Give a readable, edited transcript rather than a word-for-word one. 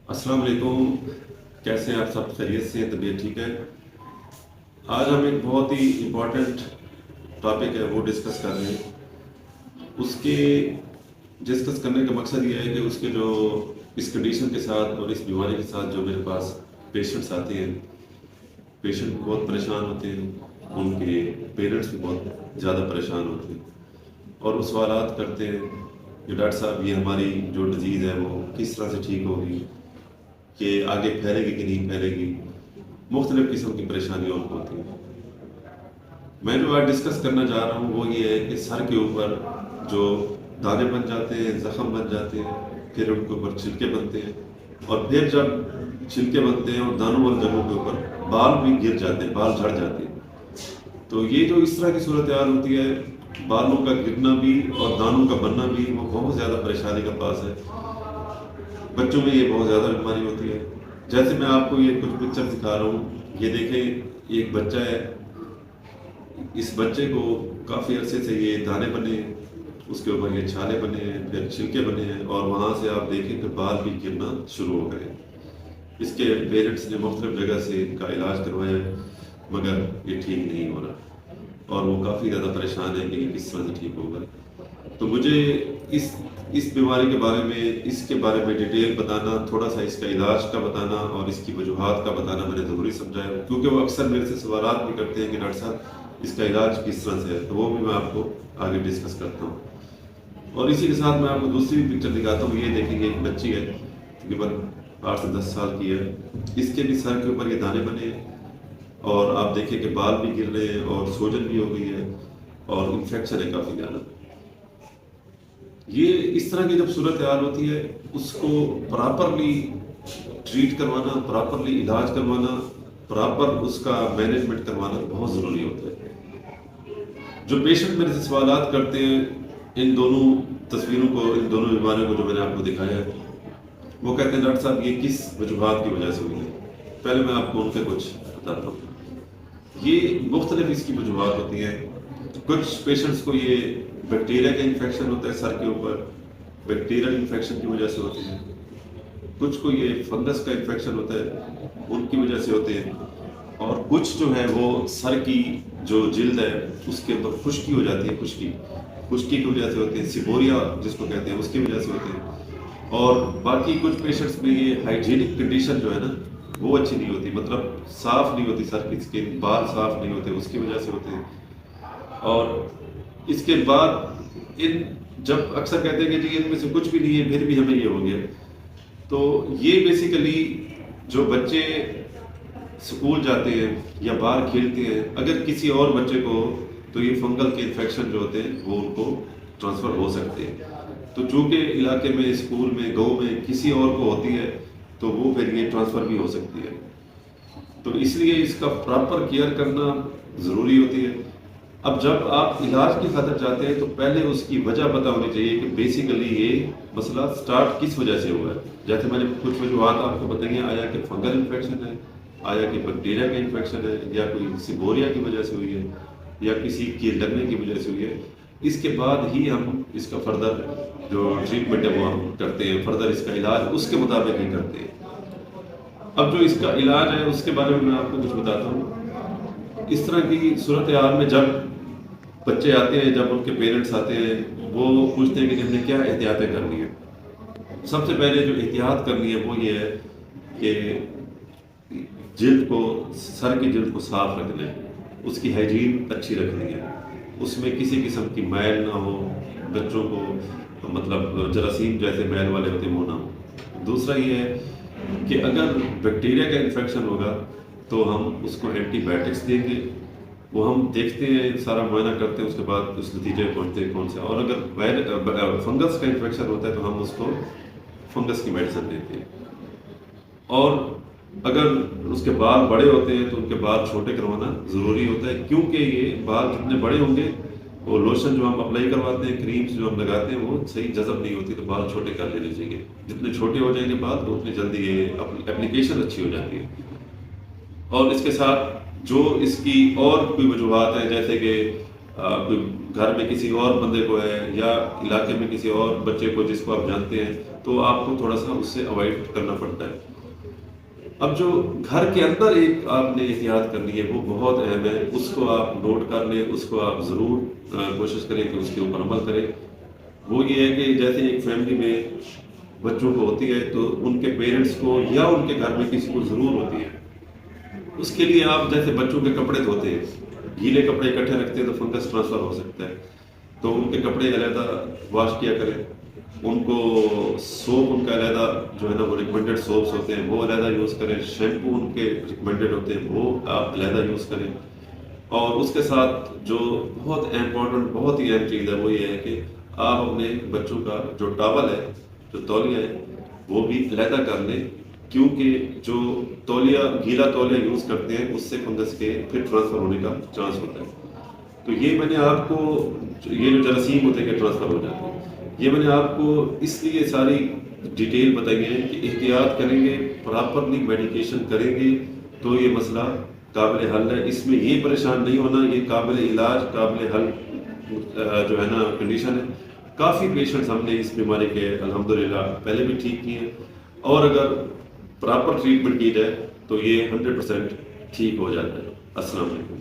السلام علیکم، کیسے ہیں آپ سب؟ خیریت سے ہیں؟ طبیعت ٹھیک ہے؟ آج ہم ایک بہت ہی امپورٹنٹ ٹاپک ہے وہ ڈسکس کر رہے ہیں۔ اس کے ڈسکس کرنے کا مقصد یہ ہے کہ اس کے جو اس کنڈیشن کے ساتھ اور اس بیماری کے ساتھ جو میرے پاس پیشنٹس آتے ہیں، پیشنٹ بہت پریشان ہوتے ہیں، ان کے پیرنٹس بھی بہت زیادہ پریشان ہوتے ہیں اور وہ سوالات کرتے ہیں کہ ڈاکٹر صاحب یہ ہماری جو ڈیزیز ہے وہ کس طرح سے ٹھیک ہوگی، کہ آگے پھیلے گی کہ نہیں پھیلے گی، مختلف قسم کی پریشانیوں کو ہوتی ہیں۔ میں جو آج ڈسکس کرنا چاہ رہا ہوں وہ یہ ہے کہ سر کے اوپر جو دانے بن جاتے ہیں، زخم بن جاتے ہیں، پھر ان کے اوپر چھلکے بنتے ہیں، اور پھر جب چھلکے بنتے ہیں اور دانوں والی جگہوں کے اوپر بال بھی گر جاتے ہیں، بال جھڑ جاتے ہیں۔ تو یہ جو اس طرح کی صورتحال ہوتی ہے، بالوں کا گرنا بھی اور دانوں کا بننا بھی، وہ بہت زیادہ پریشانی کا باعث ہے۔ بچوں میں یہ بہت زیادہ بیماری ہوتی ہے۔ جیسے میں آپ کو یہ کچھ پکچر دکھا رہا ہوں، یہ دیکھیں، ایک بچہ ہے، اس بچے کو کافی عرصے سے یہ دانے بنے ہیں، اس کے اوپر یہ چھالے بنے ہیں، پھر چھلکے بنے ہیں، اور وہاں سے آپ دیکھیں کہ بال بھی گرنا شروع ہو گئے۔ اس کے پیرنٹس نے مختلف جگہ سے ان کا علاج کروایا ہے، مگر یہ ٹھیک نہیں ہو رہا، اور وہ کافی زیادہ پریشان ہے کہ یہ کس طرح سے ٹھیک ہوگا۔ تو مجھے اس بیماری کے بارے میں، اس کے بارے میں ڈیٹیل بتانا، تھوڑا سا اس کا علاج کا بتانا اور اس کی وجوہات کا بتانا میں نے ضروری سمجھا ہے، کیونکہ وہ اکثر میرے سے سوالات بھی کرتے ہیں کہ ڈاکٹر صاحب اس کا علاج کس طرح سے ہے، تو وہ بھی میں آپ کو آگے ڈسکس کرتا ہوں۔ اور اسی کے ساتھ میں آپ کو دوسری بھی پکچر دکھاتا ہوں۔ یہ دیکھیں، یہ ایک بچی ہے، تقریباً 8 سے 10 سال کی ہے، اس کے بھی سر کے اوپر یہ دانے بنے ہیں، اور آپ دیکھیں کہ بال بھی گر رہے ہیں اور سوجن بھی ہو گئی ہے اور انفیکشن ہے کافی زیادہ۔ یہ اس طرح کی جب صورتحال ہوتی ہے، اس کو پراپرلی ٹریٹ کروانا، پراپرلی علاج کروانا، پراپر اس کا مینجمنٹ کروانا بہت ضروری ہوتا ہے۔ جو پیشنٹ میرے سے سوالات کرتے ہیں، ان دونوں تصویروں کو، ان دونوں بیماریوں کو جو میں نے آپ کو دکھایا ہے، وہ کہتے ہیں ڈاکٹر صاحب یہ کس وجوہات کی وجہ سے ہوئی ہے۔ پہلے میں آپ کو ان سے کچھ بتاتا ہوں۔ یہ مختلف اس کی وجوہات ہوتی ہیں۔ کچھ پیشنٹس کو یہ بیکٹیریا کا انفیکشن ہوتا ہے سر کے اوپر، بیکٹیریل انفیکشن کی وجہ سے ہوتے ہیں۔ کچھ کو یہ فنگس کا انفیکشن ہوتا ہے، ان کی وجہ سے ہوتے ہیں۔ اور کچھ جو ہے وہ سر کی جو جلد ہے اس کے اوپر خشکی ہو جاتی ہے، خشکی کی وجہ سے ہوتے ہیں، سیبوریا جس کو کہتے ہیں، اس کی وجہ سے ہوتے ہیں۔ اور باقی کچھ پیشنٹس میں یہ ہائیجینک کنڈیشن جو ہے نا وہ اچھی نہیں ہوتی، مطلب صاف نہیں ہوتی، سر کی اسکن، بال صاف نہیں ہوتے، اس کی وجہ سے ہوتے ہیں۔ اور اس کے بعد جب اکثر کہتے ہیں کہ جی ان میں سے کچھ بھی نہیں ہے پھر بھی ہمیں یہ ہو گیا، تو یہ بیسیکلی جو بچے اسکول جاتے ہیں یا باہر کھیلتے ہیں، اگر کسی اور بچے کو تو یہ فنگل کے انفیکشن جو ہوتے ہیں وہ ان کو ٹرانسفر ہو سکتے ہیں۔ تو چونکہ علاقے میں، اسکول میں، گاؤں میں کسی اور کو ہوتی ہے تو وہ پھر یہ ٹرانسفر بھی ہو سکتی ہے۔ تو اس لیے اس کا پراپر کیئر کرنا ضروری ہوتی ہے۔ اب جب آپ علاج کی خاطر جاتے ہیں تو پہلے اس کی وجہ پتہ ہونی چاہیے کہ بیسیکلی یہ مسئلہ سٹارٹ کس وجہ سے ہوا ہے۔ جیسے میں نے کچھ وجوہات آپ کو بتائیں، آیا کہ فنگل انفیکشن ہے، آیا کہ بیکٹیریا کا انفیکشن ہے، یا کوئی سیبوریا کی وجہ سے ہوئی ہے، یا کسی کی لگنے کی وجہ سے ہوئی ہے۔ اس کے بعد ہی ہم اس کا فردر جو ٹریٹمنٹ ہے وہ ہم کرتے ہیں، فردر اس کا علاج اس کے مطابق ہی کرتے ہیں۔ اب جو اس کا علاج ہے اس کے بارے میں آپ کو کچھ بتاتا ہوں۔ اس طرح کی صورتحال میں جب بچے آتے ہیں، جب ان کے پیرنٹس آتے ہیں، وہ پوچھتے ہیں کہ ہم نے کیا احتیاطیں کرنی ہیں۔ سب سے پہلے جو احتیاط کرنی ہے وہ یہ ہے کہ جلد کو، سر کی جلد کو صاف رکھنا ہے، اس کی ہائیجین اچھی رکھنی ہے، اس میں کسی قسم کی میل نہ ہو، بچوں کو مطلب جراثیم جیسے میل والے ہوتے ہیں وہ نہ ہو۔ دوسرا یہ ہے کہ اگر بیکٹیریا کا انفیکشن ہوگا تو ہم اس کو اینٹی بائیوٹکس دیں گے، وہ ہم دیکھتے ہیں، سارا معائنہ کرتے ہیں، اس کے بعد اس نتیجے پہنچتے ہیں کون سے۔ اور اگر فنگس کا انفیکشن ہوتا ہے تو ہم اس کو فنگس کی میڈیسن دیتے ہیں۔ اور اگر اس کے بال بڑے ہوتے ہیں تو ان کے بال چھوٹے کروانا ضروری ہوتا ہے، کیونکہ یہ بال جتنے بڑے ہوں گے وہ لوشن جو ہم اپلائی کرواتے ہیں، کریمز جو ہم لگاتے ہیں، وہ صحیح جذب نہیں ہوتی، تو بال چھوٹے کر لینے چاہیے۔ جتنے چھوٹے ہو جائیں گے بال تو اتنی جلدی یہ اپلیکیشن اچھی ہو جاتی ہے۔ اور اس کے ساتھ جو اس کی اور کوئی وجوہات ہیں، جیسے کہ کوئی گھر میں کسی اور بندے کو ہے یا علاقے میں کسی اور بچے کو جس کو آپ جانتے ہیں، تو آپ کو تھوڑا سا اس سے اوائڈ کرنا پڑتا ہے۔ اب جو گھر کے اندر ایک آپ نے احتیاط کرنی ہے وہ بہت اہم ہے، اس کو آپ نوٹ کر لیں، اس کو آپ ضرور کوشش کریں کہ اس کے اوپر عمل کریں۔ وہ یہ ہے کہ جیسے ایک فیملی میں بچوں کو ہوتی ہے تو ان کے پیرنٹس کو یا ان کے گھر میں کسی کو ضرور ہوتی ہے، اس کے لیے آپ جیسے بچوں کے کپڑے دھوتے ہیں، گیلے کپڑے اکٹھے رکھتے ہیں تو فنگس ٹرانسفر ہو سکتا ہے، تو ان کے کپڑے علیحدہ واش کیا کریں، ان کو سوپ ان کا علیحدہ جو ہے نا وہ ریکمنڈڈ سوپس ہوتے ہیں وہ علیحدہ یوز کریں، شیمپو ان کے ریکمنڈڈ ہوتے ہیں وہ آپ علیحدہ یوز کریں، اور اس کے ساتھ جو بہت امپورٹنٹ بہت ہی اہم چیز ہے وہ یہ ہے کہ آپ اپنے بچوں کا جو ٹاول ہے، جو تولیہ ہے، وہ بھی علیحدہ کر لیں، کیونکہ جو تولیہ گیلا تولیہ یوز کرتے ہیں اس سے فنگس کے پھر ٹرانسفر ہونے کا چانس ہوتا ہے۔ تو یہ میں نے آپ کو یہ جو جراثیم ہوتے ہیں کہ ٹرانسفر ہو جاتے ہیں، یہ میں نے آپ کو اس لیے ساری ڈیٹیل بتائی ہے کہ احتیاط کریں گے، پراپرلی میڈیکیشن کریں گے تو یہ مسئلہ قابل حل ہے، اس میں یہ پریشان نہیں ہونا، یہ قابل علاج قابل حل جو ہے نا کنڈیشن ہے۔ کافی پیشنٹس ہم نے اس بیماری کے الحمدللہ پہلے بھی ٹھیک کیے ہیں، اور اگر پراپر ٹریٹمنٹ کی جائے تو یہ 100% ٹھیک ہو جاتا ہے۔ السلام علیکم۔